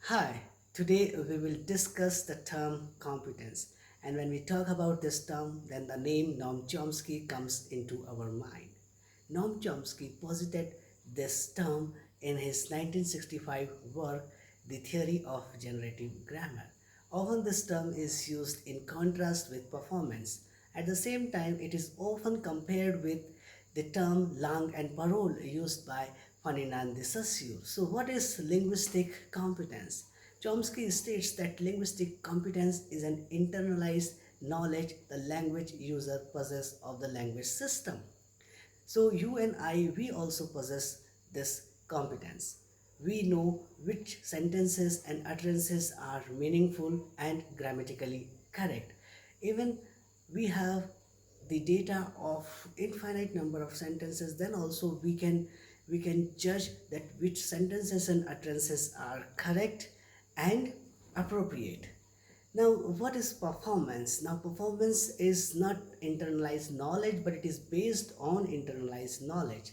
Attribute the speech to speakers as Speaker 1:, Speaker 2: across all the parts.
Speaker 1: Hi, today we will discuss the term competence. And when we talk about this term, then the name Noam Chomsky comes into our mind. Noam Chomsky posited this term in his 1965 work, The Theory of Generative Grammar. Often this term is used in contrast with performance. At the same time, it is often compared with the term langue and parole used by Ferdinand de Saussure. So what is linguistic competence? Chomsky states that linguistic competence is an internalized knowledge the language user possesses of the language system. So you and I, we also possess this competence. We know which sentences and utterances are meaningful and grammatically correct. Even we have the data of infinite number of sentences, then also we can judge that which sentences and utterances are correct and appropriate. Now, what is performance? Now, performance is not internalized knowledge, but it is based on internalized knowledge.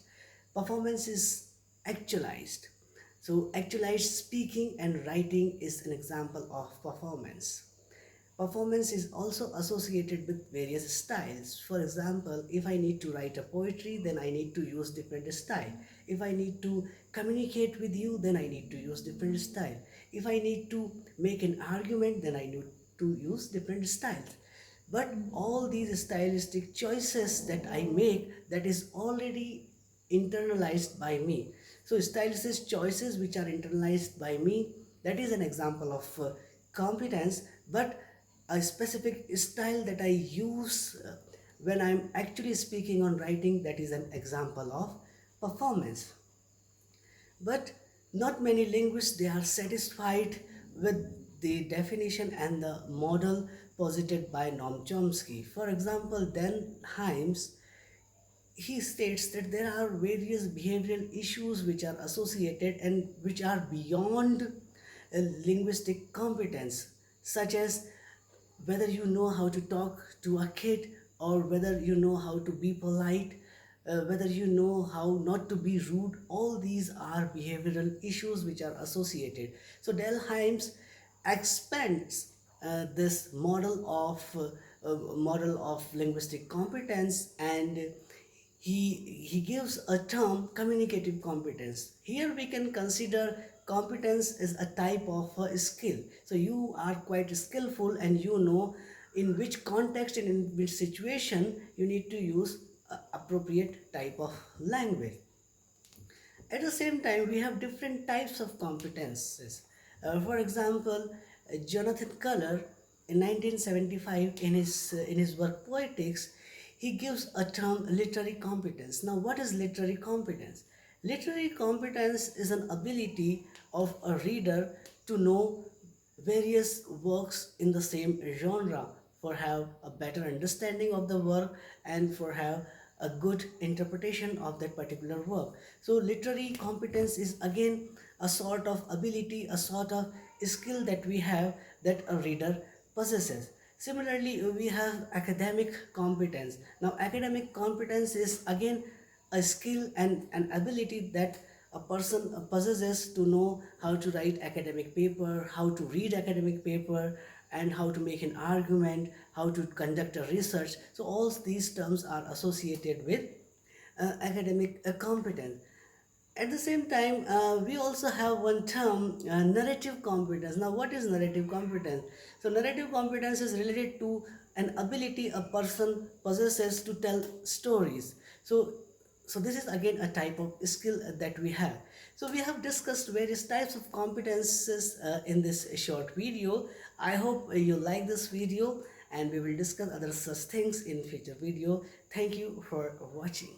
Speaker 1: Performance is actualized. So, actualized speaking and writing is an example of performance. Performance is also associated with various styles. For example, if I need to write a poetry, then I need to use different style. If I need to communicate with you, then I need to use different style. If I need to make an argument, then I need to use different styles. But all these stylistic choices that I make, that is already internalized by me. So stylistic choices which are internalized by me, that is an example of competence. But a specific style that I use when I'm actually speaking on writing, that is an example of performance. But not many linguists, they are satisfied with the definition and the model posited by Noam Chomsky. For example, Dan Himes, he states that there are various behavioral issues which are associated and which are beyond linguistic competence, such as whether you know how to talk to a kid, or whether you know how to be polite, whether you know how not to be rude. All these are behavioral issues which are associated. So Del Himes expands this model of linguistic competence, and he gives a term communicative competence. Here we can consider competence is a type of a skill. So you are quite skillful and you know in which context and in which situation you need to use appropriate type of language. At the same time, we have different types of competences. For example, Jonathan Culler in 1975 in his work Poetics, he gives a term literary competence. Now, what is literary competence? Literary competence is an ability of a reader to know various works in the same genre, for have a better understanding of the work and for have a good interpretation of that particular work. So literary competence is again a sort of ability, a sort of skill that we have, that a reader possesses. Similarly, we have academic competence. Now academic competence is again a skill and an ability that a person possesses to know how to write academic paper, how to read academic paper, and how to make an argument, how to conduct a research. So all these terms are associated with academic competence. At the same time, we also have one term, narrative competence. Now, what is narrative competence? So, narrative competence is related to an ability a person possesses to tell stories. So this is again a type of skill that we have. So, we have discussed various types of competences in this short video. I hope you like this video, and we will discuss other such things in future video. Thank you for watching.